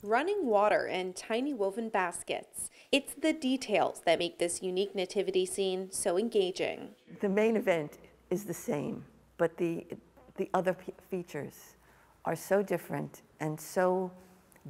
running water and tiny woven baskets. It's the details that make this unique nativity scene so engaging. The main event is the same, but the other features are so different and so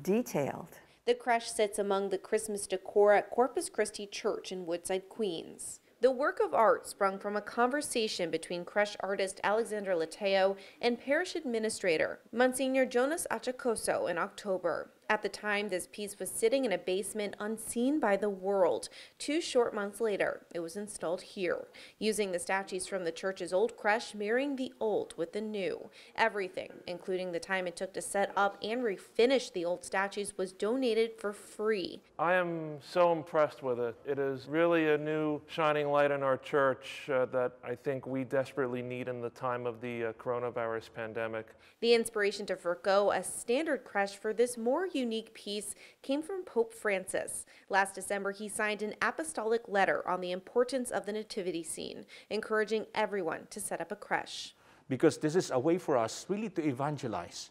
detailed. The crèche sits among the Christmas decor at Corpus Christi Church in Woodside, Queens. The work of art sprung from a conversation between crèche artist Alexandra Lateo and parish administrator Monsignor Jonas Achacoso in October. At the time, this piece was sitting in a basement unseen by the world. 2 short months later, it was installed here, using the statues from the church's old crèche, marrying the old with the new. Everything, including the time it took to set up and refinish the old statues, was donated for free. I am so impressed with it. It is really a new shining light in our church that I think we desperately need in the time of the coronavirus pandemic. The inspiration to forgo a standard crèche for this more unique piece came from Pope Francis. Last December, he signed an apostolic letter on the importance of the nativity scene, encouraging everyone to set up a crèche. Because this is a way for us really to evangelize,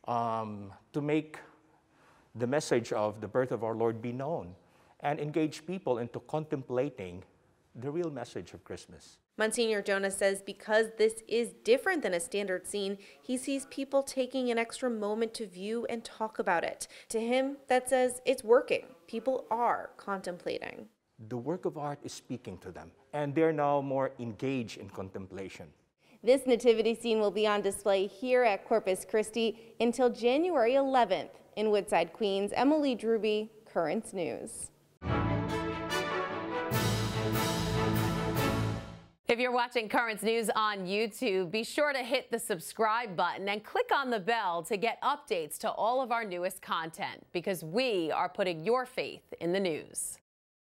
to make the message of the birth of our Lord be known, and engage people into contemplating the real message of Christmas. Monsignor Jonas says because this is different than a standard scene, he sees people taking an extra moment to view and talk about it. To him, that says it's working. People are contemplating. The work of art is speaking to them, and they're now more engaged in contemplation. This nativity scene will be on display here at Corpus Christi until January 11th. In Woodside, Queens, Emily Drooby, Currents News. If you're watching Currents News on YouTube, be sure to hit the subscribe button and click on the bell to get updates to all of our newest content, because we are putting your faith in the news.